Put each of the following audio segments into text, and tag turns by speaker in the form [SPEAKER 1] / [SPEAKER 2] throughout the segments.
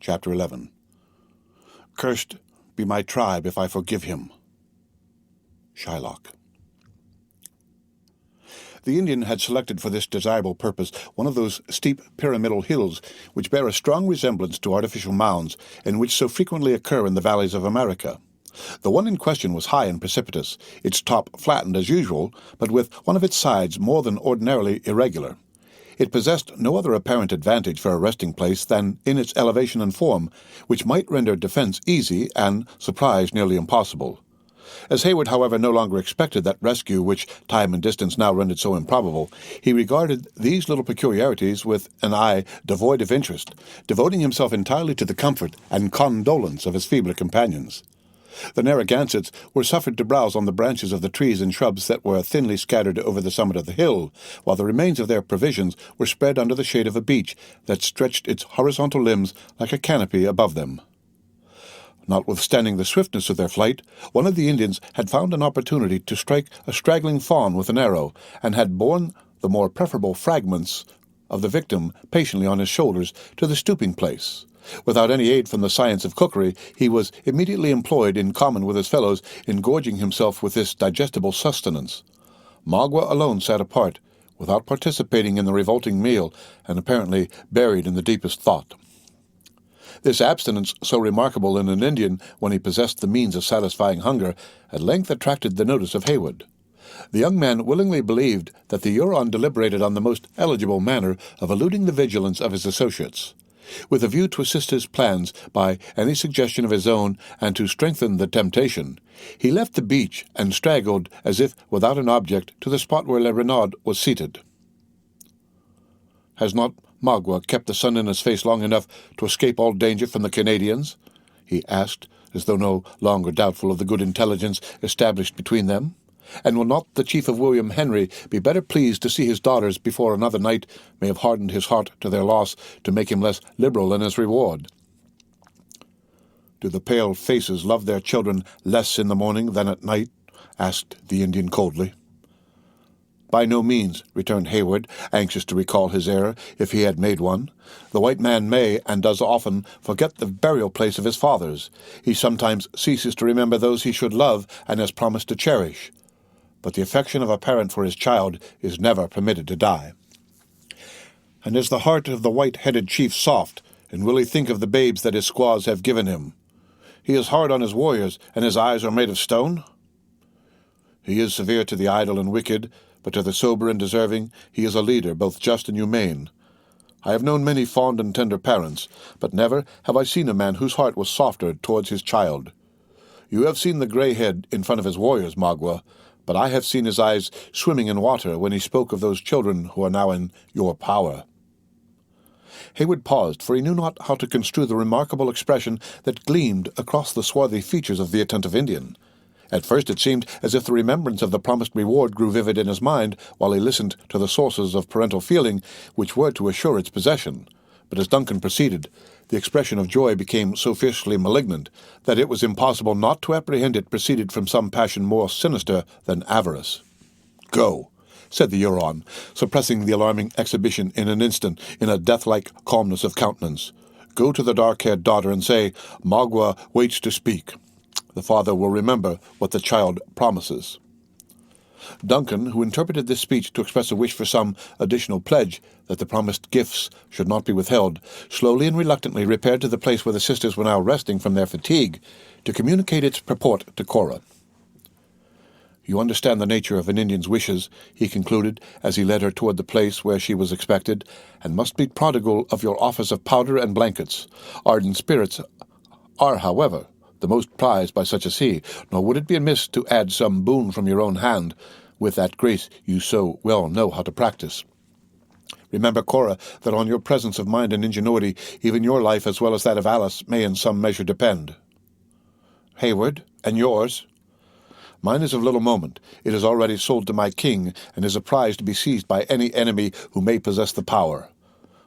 [SPEAKER 1] Chapter 11. Cursed be my tribe if I forgive him. Shylock. The Indian had selected for this desirable purpose one of those steep pyramidal hills which bear a strong resemblance to artificial mounds, and which so frequently occur in the valleys of America. The one in question was high and precipitous, its top flattened as usual, but with one of its sides more than ordinarily irregular. It possessed no other apparent advantage for a resting place than in its elevation and form, which might render defense easy and surprise nearly impossible. As Hayward, however, no longer expected that rescue which time and distance now rendered so improbable, he regarded these little peculiarities with an eye devoid of interest, devoting himself entirely to the comfort and condolence of his feebler companions. The Narragansetts were suffered to browse on the branches of the trees and shrubs that were thinly scattered over the summit of the hill, while the remains of their provisions were spread under the shade of a beech that stretched its horizontal limbs like a canopy above them. Notwithstanding the swiftness of their flight, one of the Indians had found an opportunity to strike a straggling fawn with an arrow, and had borne the more preferable fragments of the victim patiently on his shoulders to the stooping place. Without any aid from the science of cookery, he was immediately employed, in common with his fellows, in gorging himself with this digestible sustenance. Magua alone sat apart, without participating in the revolting meal, and apparently buried in the deepest thought. This abstinence, so remarkable in an Indian when he possessed the means of satisfying hunger, at length attracted the notice of Hayward. The young man willingly believed that the Huron deliberated on the most eligible manner of eluding the vigilance of his associates. With a view to assist his plans by any suggestion of his own and to strengthen the temptation, he left the beach and straggled, as if without an object, to the spot where Le Renard was seated. "Has not Magua kept the sun in his face long enough to escape all danger from the Canadians?" he asked, as though no longer doubtful of the good intelligence established between them. "And will not the chief of William Henry be better pleased to see his daughters before another night may have hardened his heart to their loss to make him less liberal in his reward?" "Do the pale faces love their children less in the morning than at night?" asked the Indian coldly. "By no means," returned Hayward, anxious to recall his error, if he had made one. "The white man may, and does often, forget the burial place of his fathers. He sometimes ceases to remember those he should love and has promised to cherish. But the affection of a parent for his child is never permitted to die. And is the heart of the white-headed chief soft, and will he think of the babes that his squaws have given him? He is hard on his warriors, and his eyes are made of stone? He is severe to the idle and wicked, but to the sober and deserving he is a leader, both just and humane. I have known many fond and tender parents, but never have I seen a man whose heart was softer towards his child. You have seen the grey head in front of his warriors, Magua, but I have seen his eyes swimming in water when he spoke of those children who are now in your power." Hayward paused, for he knew not how to construe the remarkable expression that gleamed across the swarthy features of the attentive Indian. At first it seemed as if the remembrance of the promised reward grew vivid in his mind while he listened to the sources of parental feeling which were to assure its possession. But as Duncan proceeded, the expression of joy became so fiercely malignant that it was impossible not to apprehend it proceeded from some passion more sinister than avarice. "Go," said the Huron, suppressing the alarming exhibition in an instant in a death-like calmness of countenance. "Go to the dark-haired daughter and say, Magua waits to speak. The father will remember what the child promises." Duncan, who interpreted this speech to express a wish for some additional pledge that the promised gifts should not be withheld, slowly and reluctantly repaired to the place where the sisters were now resting from their fatigue, to communicate its purport to Cora. "You understand the nature of an Indian's wishes," he concluded, as he led her toward the place where she was expected, "and must be prodigal of your offers of powder and blankets. Ardent spirits are, however, the most prized by such as he, nor would it be amiss to add some boon from your own hand, with that grace you so well know how to practice. Remember, Cora, that on your presence of mind and ingenuity, even your life as well as that of Alice may in some measure depend." "Hayward, and yours?" "Mine is of little moment. It is already sold to my king, and is a prize to be seized by any enemy who may possess the power.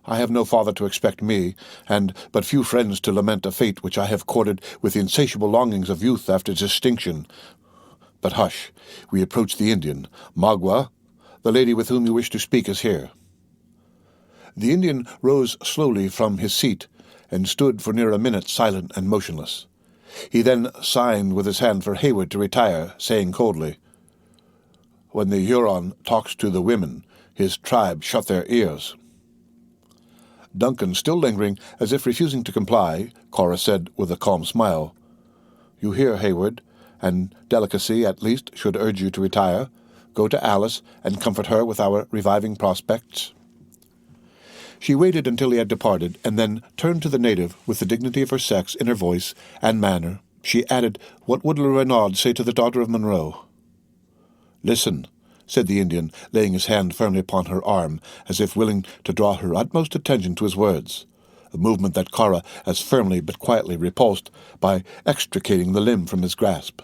[SPEAKER 1] I have no father to expect me, and but few friends to lament a fate which I have courted with the insatiable longings of youth after distinction. But hush, we approach the Indian. Magua, the lady with whom you wish to speak is here." The Indian rose slowly from his seat, and stood for near a minute silent and motionless. He then signed with his hand for Hayward to retire, saying coldly, "When the Huron talks to the women, his tribe shut their ears." Duncan, still lingering, as if refusing to comply, Cora said with a calm smile, "You hear, Hayward, and delicacy at least should urge you to retire. Go to Alice and comfort her with our reviving prospects." She waited until he had departed, and then turned to the native with the dignity of her sex in her voice and manner. She added, "What would Le Renaud say to the daughter of Monroe?" "Listen," said the Indian, laying his hand firmly upon her arm, as if willing to draw her utmost attention to his words, a movement that Cora as firmly but quietly repulsed by extricating the limb from his grasp.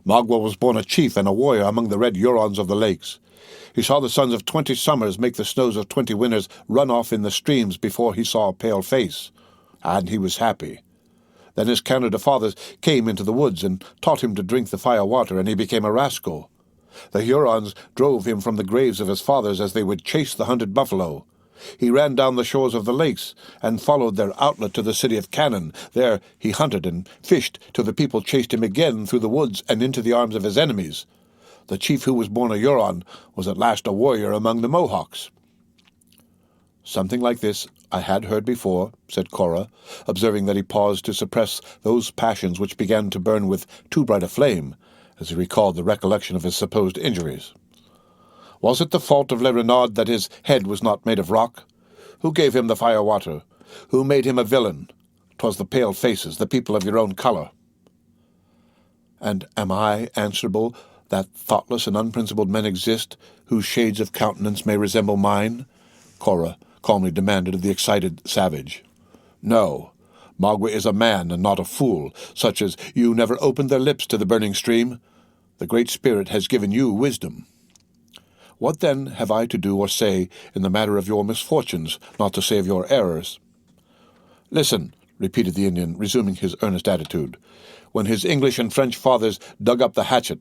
[SPEAKER 1] "Magua was born a chief and a warrior among the red Hurons of the lakes. He saw the suns of 20 summers make the snows of 20 winters run off in the streams before he saw a pale face, and he was happy. Then his Canada fathers came into the woods and taught him to drink the fire water, and he became a rascal. The Hurons drove him from the graves of his fathers as they would chase the hunted buffalo. He ran down the shores of the lakes and followed their outlet to the city of Cannon. There he hunted and fished till the people chased him again through the woods and into the arms of his enemies. The chief who was born a Huron was at last a warrior among the Mohawks." "Something like this I had heard before," said Cora, observing that he paused to suppress those passions which began to burn with too bright a flame, as he recalled the recollection of his supposed injuries. "Was it the fault of Le Renaud that his head was not made of rock? Who gave him the fire-water? Who made him a villain? 'Twas the pale faces, the people of your own colour." "And am I answerable that thoughtless and unprincipled men exist, whose shades of countenance may resemble mine?" Cora calmly demanded of the excited savage. "No. Magua is a man and not a fool. Such as you never opened their lips to the burning stream. The Great Spirit has given you wisdom. What then have I to do or say in the matter of your misfortunes, not to say of your errors?" "Listen," repeated the Indian, resuming his earnest attitude. "When his English and French fathers dug up the hatchet,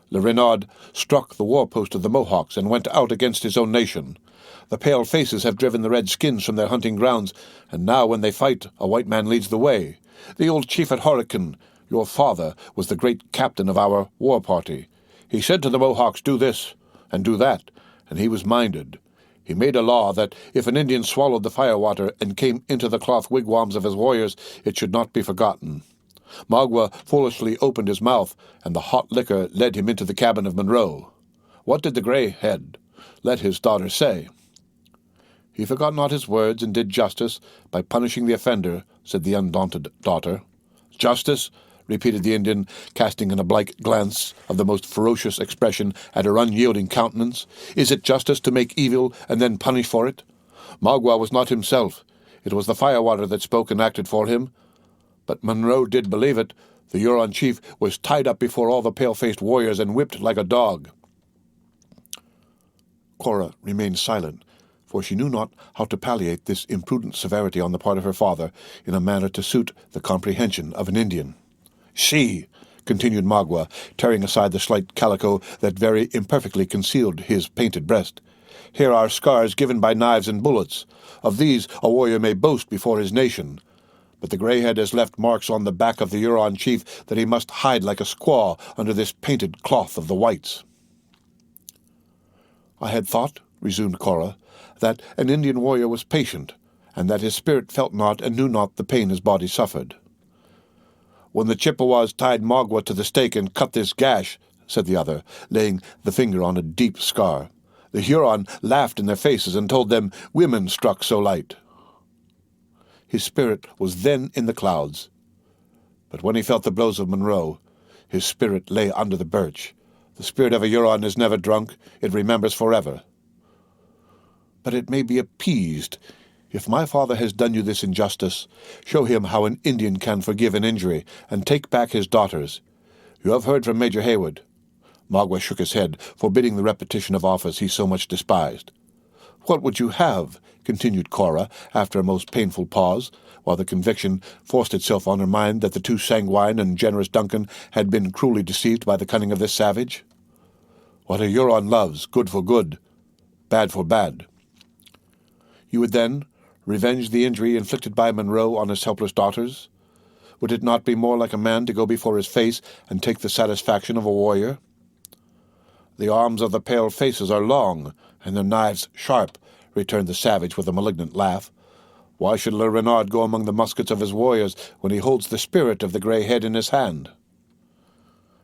[SPEAKER 1] Le Renaud struck the war-post of the Mohawks and went out against his own nation. The pale faces have driven the red skins from their hunting grounds, and now when they fight, a white man leads the way. The old chief at Horican, your father, was the great captain of our war party. He said to the Mohawks, 'Do this, and do that,' and he was minded. He made a law that if an Indian swallowed the fire-water and came into the cloth wigwams of his warriors, it should not be forgotten. Magua foolishly opened his mouth, and the hot liquor led him into the cabin of Monroe. What did the grey head let his daughter say?" "He forgot not his words and did justice by punishing the offender," said the undaunted daughter. "Justice?" repeated the Indian, casting an oblique glance of the most ferocious expression at her unyielding countenance. "Is it justice to make evil and then punish for it? Magua was not himself. It was the fire-water that spoke and acted for him. But Monroe did believe it. The Huron chief was tied up before all the pale-faced warriors and whipped like a dog." Cora remained silent, for she knew not how to palliate this imprudent severity on the part of her father in a manner to suit the comprehension of an Indian. "See," continued Magua, tearing aside the slight calico that very imperfectly concealed his painted breast. "Here are scars given by knives and bullets. Of these a warrior may boast before his nation. But the greyhead has left marks on the back of the Huron chief that he must hide like a squaw under this painted cloth of the whites." "I had thought," resumed Cora, "that an Indian warrior was patient, and that his spirit felt not and knew not the pain his body suffered." "When the Chippewas tied Magua to the stake and cut this gash," said the other, laying the finger on a deep scar, "the Huron laughed in their faces and told them women struck so light. His spirit was then in the clouds. But when he felt the blows of Monroe, his spirit lay under the birch. The spirit of a Huron is never drunk. It remembers forever. But it may be appeased. If my father has done you this injustice, show him how an Indian can forgive an injury and take back his daughters. You have heard from Major Hayward." Magua shook his head, forbidding the repetition of offers he so much despised. "What would you have?" continued Cora, after a most painful pause, while the conviction forced itself on her mind that the too sanguine and generous Duncan had been cruelly deceived by the cunning of this savage. "What a Huron loves, good for good, bad for bad." "You would then Revenge the injury inflicted by Monroe on his helpless daughters? Would it not be more like a man to go before his face and take the satisfaction of a warrior? The arms of the pale faces are long, and their knives sharp, returned the savage with a malignant laugh. Why should Le Renard go among the muskets of his warriors when he holds the spirit of the grey head in his hand?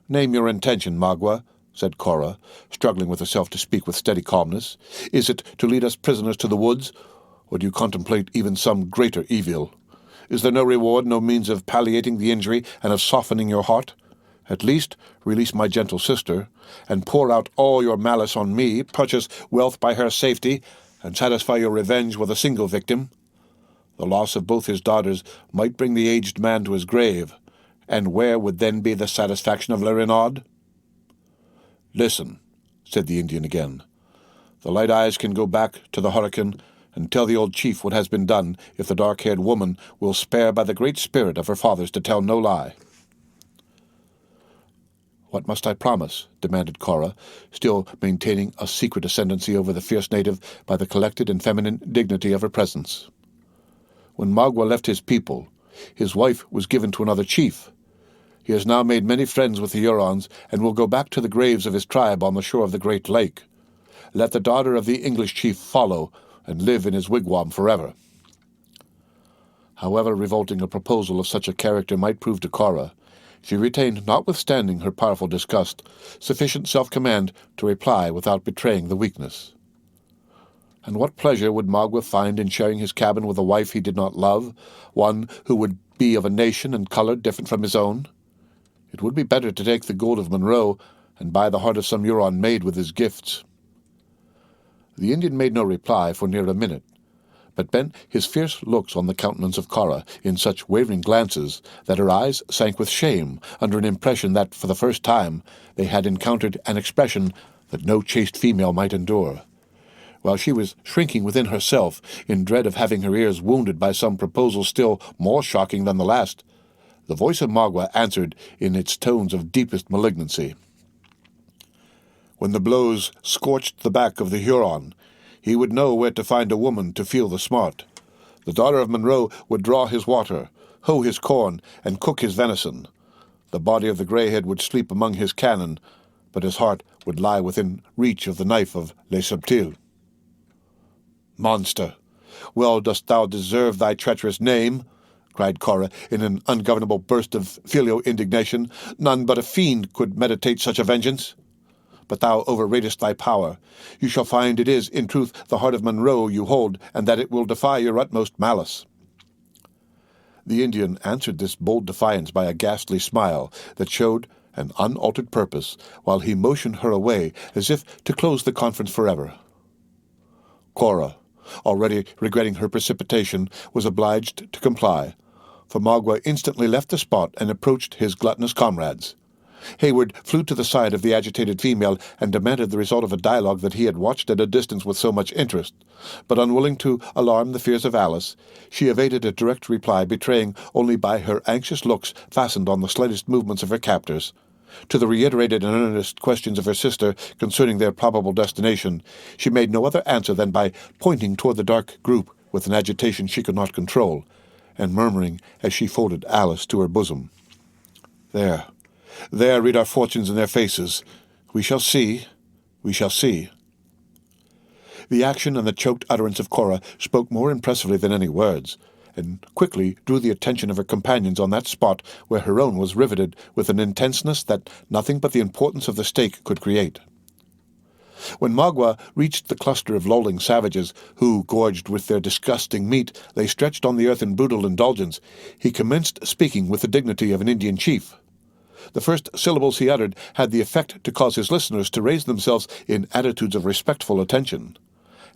[SPEAKER 1] Name your intention, Magua, said Cora, struggling with herself to speak with steady calmness. Is it to lead us prisoners to the woods, or do you contemplate even some greater evil? Is there no reward, no means of palliating the injury and of softening your heart? At least release my gentle sister, and pour out all your malice on me, purchase wealth by her safety, and satisfy your revenge with a single victim. The loss of both his daughters might bring the aged man to his grave, and where would then be the satisfaction of Le Renard? Listen, said the Indian again. The light eyes can go back to the Hurricane and tell the old chief what has been done if the dark-haired woman will spare by the great spirit of her fathers to tell no lie. What must I promise? Demanded Cora, still maintaining a secret ascendancy over the fierce native by the collected and feminine dignity of her presence. When Magua left his people, his wife was given to another chief. He has now made many friends with the Hurons, and will go back to the graves of his tribe on the shore of the Great Lake. Let the daughter of the English chief follow, and live in his wigwam forever. However revolting a proposal of such a character might prove to Cora, she retained, notwithstanding her powerful disgust, sufficient self-command to reply without betraying the weakness. And what pleasure would Magua find in sharing his cabin with a wife he did not love, one who would be of a nation and colour different from his own? It would be better to take the gold of Monroe and buy the heart of some Huron maid with his gifts. The Indian made no reply for near a minute, but bent his fierce looks on the countenance of Cora in such wavering glances that her eyes sank with shame under an impression that, for the first time, they had encountered an expression that no chaste female might endure. While she was shrinking within herself in dread of having her ears wounded by some proposal still more shocking than the last, the voice of Magua answered in its tones of deepest malignancy. When the blows scorched the back of the Huron, he would know where to find a woman to feel the smart. The daughter of Monroe would draw his water, hoe his corn, and cook his venison. The body of the greyhead would sleep among his cannon, but his heart would lie within reach of the knife of Les Subtils. Monster! Well dost thou deserve thy treacherous name, cried Cora in an ungovernable burst of filial indignation. None but a fiend could meditate such a vengeance. But thou overratest thy power. You shall find it is, in truth, the heart of Monroe you hold, and that it will defy your utmost malice. The Indian answered this bold defiance by a ghastly smile that showed an unaltered purpose, while he motioned her away as if to close the conference forever. Cora, already regretting her precipitation, was obliged to comply, for Magua instantly left the spot and approached his gluttonous comrades. Hayward flew to the side of the agitated female and demanded the result of a dialogue that he had watched at a distance with so much interest, but unwilling to alarm the fears of Alice, she evaded a direct reply, betraying only by her anxious looks fastened on the slightest movements of her captors. To the reiterated and earnest questions of her sister concerning their probable destination, she made no other answer than by pointing toward the dark group with an agitation she could not control, and murmuring as she folded Alice to her bosom, There, read our fortunes in their faces. We shall see, we shall see." The action and the choked utterance of Cora spoke more impressively than any words, and quickly drew the attention of her companions on that spot where her own was riveted with an intenseness that nothing but the importance of the stake could create. When Magua reached the cluster of lolling savages, who, gorged with their disgusting meat, lay stretched on the earth in brutal indulgence, he commenced speaking with the dignity of an Indian chief. The first syllables he uttered had the effect to cause his listeners to raise themselves in attitudes of respectful attention.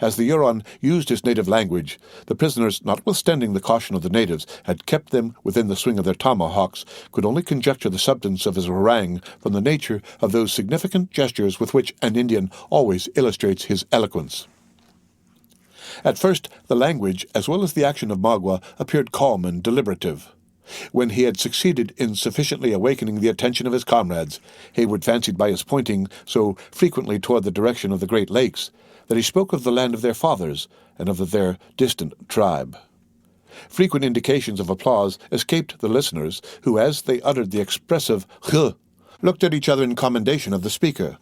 [SPEAKER 1] As the Huron used his native language, the prisoners, notwithstanding the caution of the natives, had kept them within the swing of their tomahawks, could only conjecture the substance of his harangue from the nature of those significant gestures with which an Indian always illustrates his eloquence. At first, the language, as well as the action of Magua, appeared calm and deliberative. When he had succeeded in sufficiently awakening the attention of his comrades, Hayward fancied by his pointing so frequently toward the direction of the Great Lakes that he spoke of the land of their fathers and of their distant tribe. Frequent indications of applause escaped the listeners, who, as they uttered the expressive "huh," looked at each other in commendation of the speaker.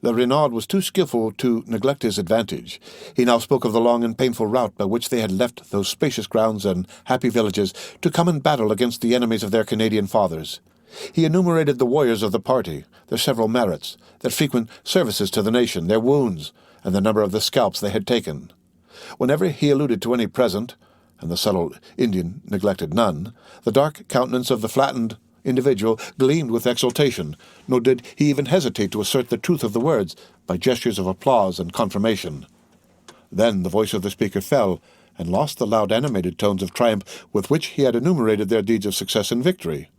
[SPEAKER 1] Le Renard was too skilful to neglect his advantage. He now spoke of the long and painful route by which they had left those spacious grounds and happy villages to come in battle against the enemies of their Canadian fathers. He enumerated the warriors of the party, their several merits, their frequent services to the nation, their wounds, and the number of the scalps they had taken. Whenever he alluded to any present, and the subtle Indian neglected none, the dark countenance of the flattened individual gleamed with exultation, nor did he even hesitate to assert the truth of the words by gestures of applause and confirmation. Then the voice of the speaker fell, and lost the loud animated tones of triumph with which he had enumerated their deeds of success and victory.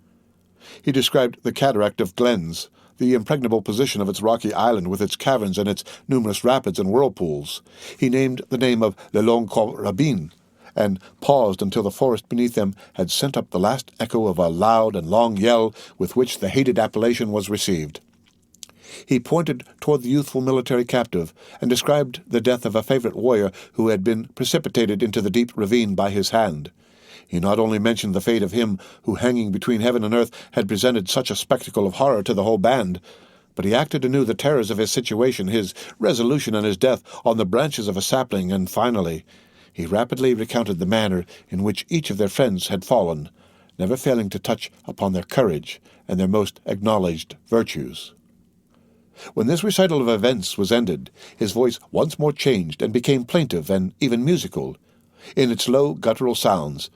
[SPEAKER 1] He described the cataract of Glens, the impregnable position of its rocky island with its caverns and its numerous rapids and whirlpools. He named the name of Le Long Carabine, and paused until the forest beneath them had sent up the last echo of a loud and long yell with which the hated appellation was received. He pointed toward the youthful military captive, and described the death of a favorite warrior who had been precipitated into the deep ravine by his hand. He not only mentioned the fate of him who, hanging between heaven and earth, had presented such a spectacle of horror to the whole band, but he acted anew the terrors of his situation, his resolution, and his death on the branches of a sapling, and finally he rapidly recounted the manner in which each of their friends had fallen, never failing to touch upon their courage and their most acknowledged virtues. When this recital of events was ended, his voice once more changed and became plaintive and even musical. In its low, guttural sounds,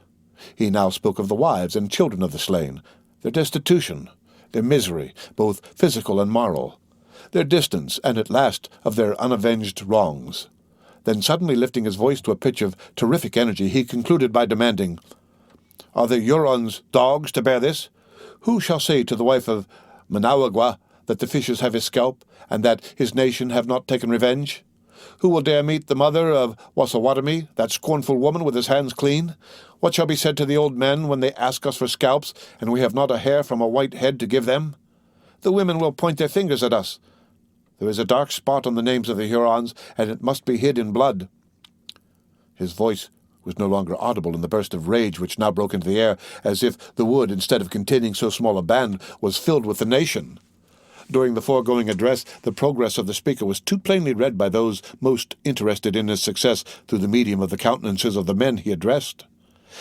[SPEAKER 1] he now spoke of the wives and children of the slain, their destitution, their misery, both physical and moral, their distance, and at last of their unavenged wrongs. Then, suddenly lifting his voice to a pitch of terrific energy, he concluded by demanding, "Are the Hurons dogs to bear this? Who shall say to the wife of Magua that the fishes have his scalp, and that his nation have not taken revenge? Who will dare meet the mother of Wasawadami, that scornful woman, with his hands clean? What shall be said to the old men when they ask us for scalps, and we have not a hair from a white head to give them? The women will point their fingers at us. There is a dark spot on the names of the Hurons, and it must be hid in blood." His voice was no longer audible in the burst of rage which now broke into the air, as if the wood, instead of containing so small a band, was filled with the nation. During the foregoing address, the progress of the speaker was too plainly read by those most interested in his success through the medium of the countenances of the men he addressed.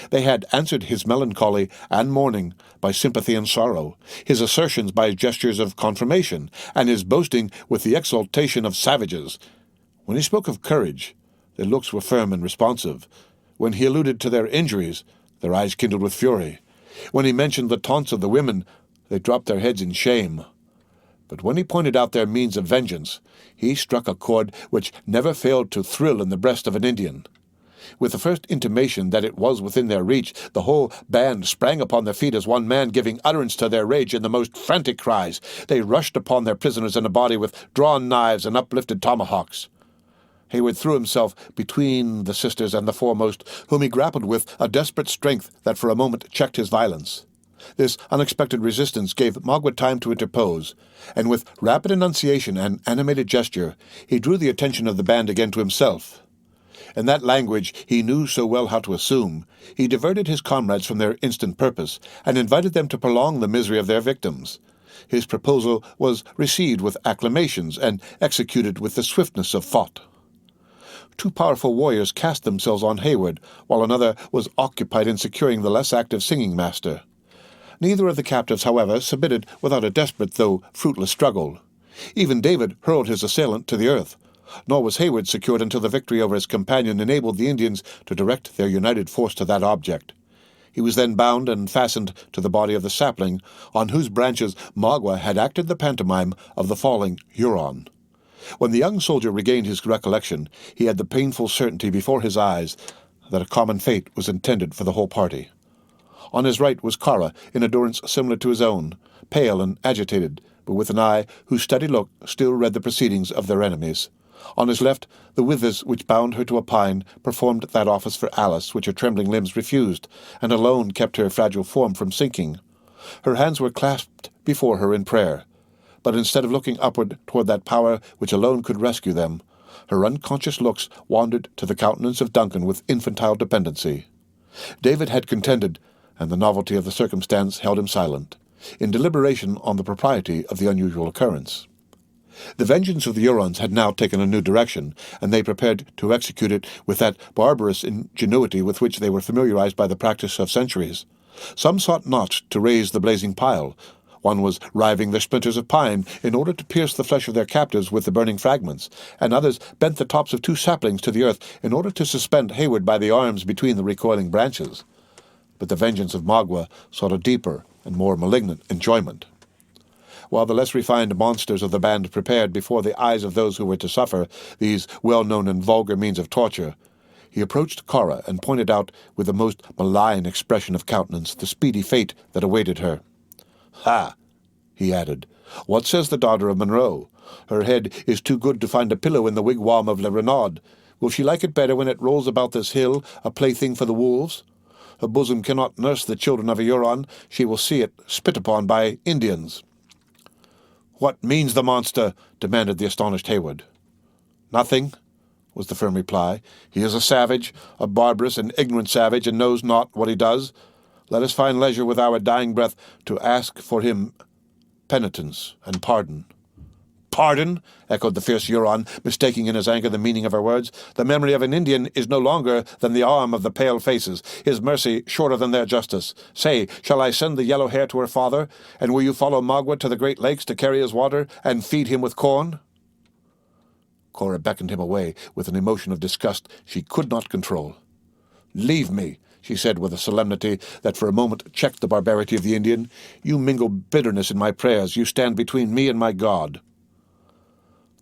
[SPEAKER 1] They had answered his melancholy and mourning by sympathy and sorrow, his assertions by gestures of confirmation, and his boasting with the exultation of savages. When he spoke of courage, their looks were firm and responsive. When he alluded to their injuries, their eyes kindled with fury. When he mentioned the taunts of the women, they dropped their heads in shame. But when he pointed out their means of vengeance, he struck a chord which never failed to thrill in the breast of an Indian. With the first intimation that it was within their reach, the whole band sprang upon their feet as one man, giving utterance to their rage in the most frantic cries. They rushed upon their prisoners in a body with drawn knives and uplifted tomahawks. Hayward threw himself between the sisters and the foremost, whom he grappled with a desperate strength that for a moment checked his violence. This unexpected resistance gave Magua time to interpose, and with rapid enunciation and animated gesture, he drew the attention of the band again to himself. In that language he knew so well how to assume, he diverted his comrades from their instant purpose, and invited them to prolong the misery of their victims. His proposal was received with acclamations, and executed with the swiftness of thought. Two powerful warriors cast themselves on Hayward, while another was occupied in securing the less active singing master. Neither of the captives, however, submitted without a desperate though fruitless struggle. Even David hurled his assailant to the earth, nor was Hayward secured until the victory over his companion enabled the Indians to direct their united force to that object. He was then bound and fastened to the body of the sapling, on whose branches Magua had acted the pantomime of the falling Huron. When the young soldier regained his recollection, he had the painful certainty before his eyes that a common fate was intended for the whole party. On his right was Cora, in endurance similar to his own, pale and agitated, but with an eye whose steady look still read the proceedings of their enemies. On his left, the withers which bound her to a pine performed that office for Alice which her trembling limbs refused, and alone kept her fragile form from sinking. Her hands were clasped before her in prayer, but instead of looking upward toward that power which alone could rescue them, Her unconscious looks wandered to the countenance of Duncan with infantile dependency. David had contended, and the novelty of the circumstance held him silent, in deliberation on the propriety of the unusual occurrence. The vengeance of the Hurons had now taken a new direction, and they prepared to execute it with that barbarous ingenuity with which they were familiarized by the practice of centuries. Some sought not to raise the blazing pile. One was riving the splinters of pine in order to pierce the flesh of their captives with the burning fragments, and others bent the tops of 2 saplings to the earth in order to suspend Hayward by the arms between the recoiling branches. But the vengeance of Magua sought a deeper and more malignant enjoyment. While the less refined monsters of the band prepared before the eyes of those who were to suffer these well-known and vulgar means of torture, he approached Cora and pointed out with the most malign expression of countenance the speedy fate that awaited her. "Ha!" he added. "What says the daughter of Monroe? Her head is too good to find a pillow in the wigwam of Le Renaud. Will she like it better when it rolls about this hill, a plaything for the wolves? Her bosom cannot nurse the children of a Huron. She will see it spit upon by Indians." "What means the monster?" demanded the astonished Hayward. "Nothing," was the firm reply. "He is a savage, a barbarous and ignorant savage, and knows not what he does. Let us find leisure with our dying breath to ask for him penitence and pardon." "Pardon?" echoed the fierce Huron, mistaking in his anger the meaning of her words. "The memory of an Indian is no longer than the arm of the pale faces, his mercy shorter than their justice. Say, shall I send the yellow hair to her father, and will you follow Magua to the Great Lakes to carry his water and feed him with corn?" Cora beckoned him away with an emotion of disgust she could not control. "Leave me," she said with a solemnity that for a moment checked the barbarity of the Indian. "You mingle bitterness in my prayers. You stand between me and my God."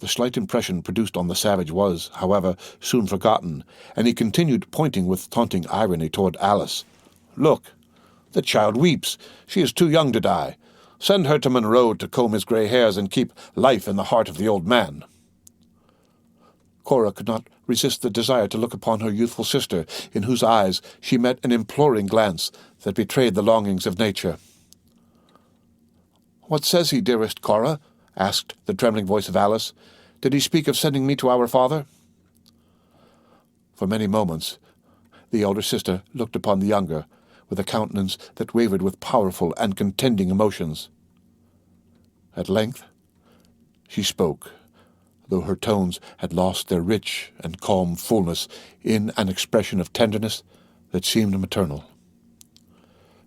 [SPEAKER 1] The slight impression produced on the savage was, however, soon forgotten, and he continued pointing with taunting irony toward Alice. "Look, the child weeps. She is too young to die. Send her to Monroe to comb his grey hairs and keep life in the heart of the old man." Cora could not resist the desire to look upon her youthful sister, in whose eyes she met an imploring glance that betrayed the longings of nature. "What says he, dearest Cora?" asked the trembling voice of Alice. "Did he speak of sending me to our father?" For many moments the elder sister looked upon the younger, with a countenance that wavered with powerful and contending emotions. At length she spoke, though her tones had lost their rich and calm fullness in an expression of tenderness that seemed maternal.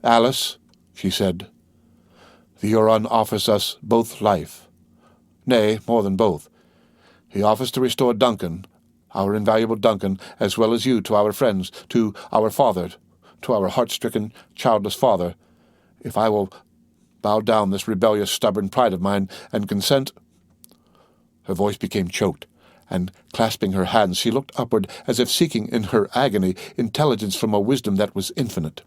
[SPEAKER 1] "Alice," she said, "the Huron offers us both life. Nay, more than both. He offers to restore Duncan, our invaluable Duncan, as well as you, to our friends, to our father, to our heart-stricken, childless father, if I will bow down this rebellious, stubborn pride of mine and consent." Her voice became choked, and, clasping her hands, she looked upward as if seeking in her agony intelligence from a wisdom that was infinite.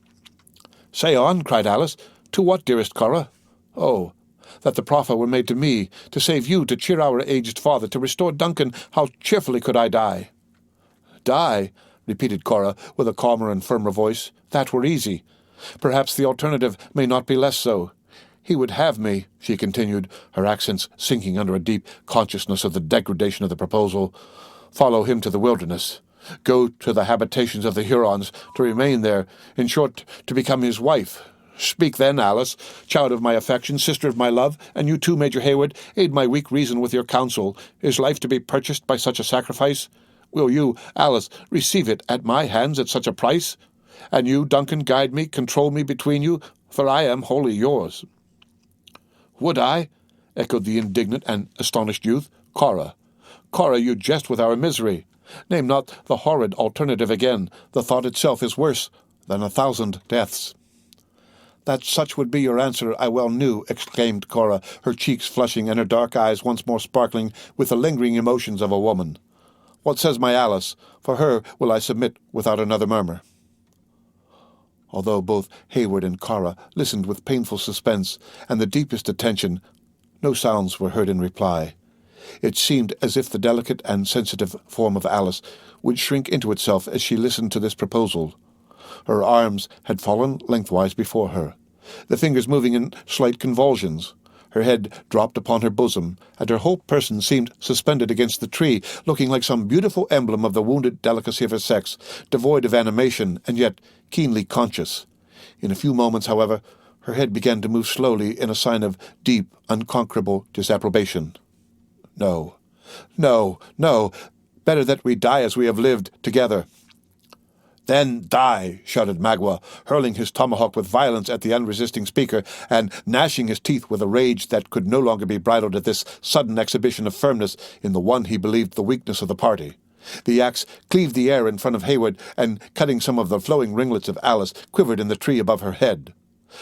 [SPEAKER 1] "Say on," cried Alice. "To what, dearest Cora?" "Oh, that the proffer were made to me, to save you, to cheer our aged father, to restore Duncan, how cheerfully could I die?" "Die?" repeated Cora, with a calmer and firmer voice. "That were easy. Perhaps the alternative may not be less so. He would have me," she continued, her accents sinking under a deep consciousness of the degradation of the proposal, "follow him to the wilderness, go to the habitations of the Hurons, to remain there, in short, to become his wife. Speak then, Alice, child of my affection, sister of my love, and you too, Major Hayward, aid my weak reason with your counsel. Is life to be purchased by such a sacrifice? Will you, Alice, receive it at my hands at such a price? And you, Duncan, guide me, control me between you, for I am wholly yours." "Would I?" echoed the indignant and astonished youth. "Cora, Cora, you jest with our misery. Name not the horrid alternative again. The thought itself is worse than 1,000 deaths." "That such would be your answer I well knew," exclaimed Cora, her cheeks flushing and her dark eyes once more sparkling with the lingering emotions of a woman. "What says my Alice? For her will I submit without another murmur." Although both Hayward and Cora listened with painful suspense and the deepest attention, no sounds were heard in reply. It seemed as if the delicate and sensitive form of Alice would shrink into itself as she listened to this proposal. Her arms had fallen lengthwise before her, the fingers moving in slight convulsions. Her head dropped upon her bosom, and her whole person seemed suspended against the tree, looking like some beautiful emblem of the wounded delicacy of her sex, devoid of animation, and yet keenly conscious. In a few moments, however, her head began to move slowly in a sign of deep, unconquerable disapprobation. "No, no, no! Better that we die as we have lived together." "Then die!" shouted Magua, hurling his tomahawk with violence at the unresisting speaker, and gnashing his teeth with a rage that could no longer be bridled at this sudden exhibition of firmness in the one he believed the weakness of the party. The axe cleaved the air in front of Hayward, and, cutting some of the flowing ringlets of Alice, quivered in the tree above her head.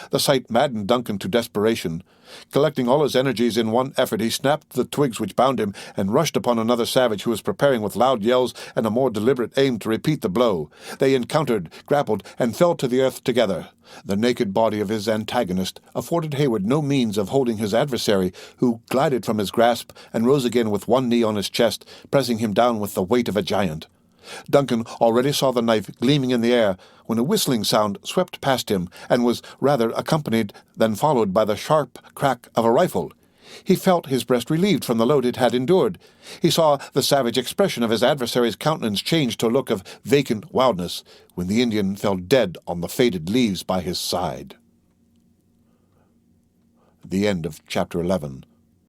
[SPEAKER 1] The sight maddened Duncan to desperation. Collecting all his energies in one effort, he snapped the twigs which bound him, and rushed upon another savage who was preparing with loud yells and a more deliberate aim to repeat the blow. They encountered, grappled, and fell to the earth together. The naked body of his antagonist afforded Hayward no means of holding his adversary, who glided from his grasp and rose again with one knee on his chest, pressing him down with the weight of a giant. Duncan already saw the knife gleaming in the air when a whistling sound swept past him and was rather accompanied than followed by the sharp crack of a rifle. He felt his breast relieved from the load it had endured. He saw the savage expression of his adversary's countenance change to a look of vacant wildness when the Indian fell dead on the faded leaves by his side. The end of Chapter 11.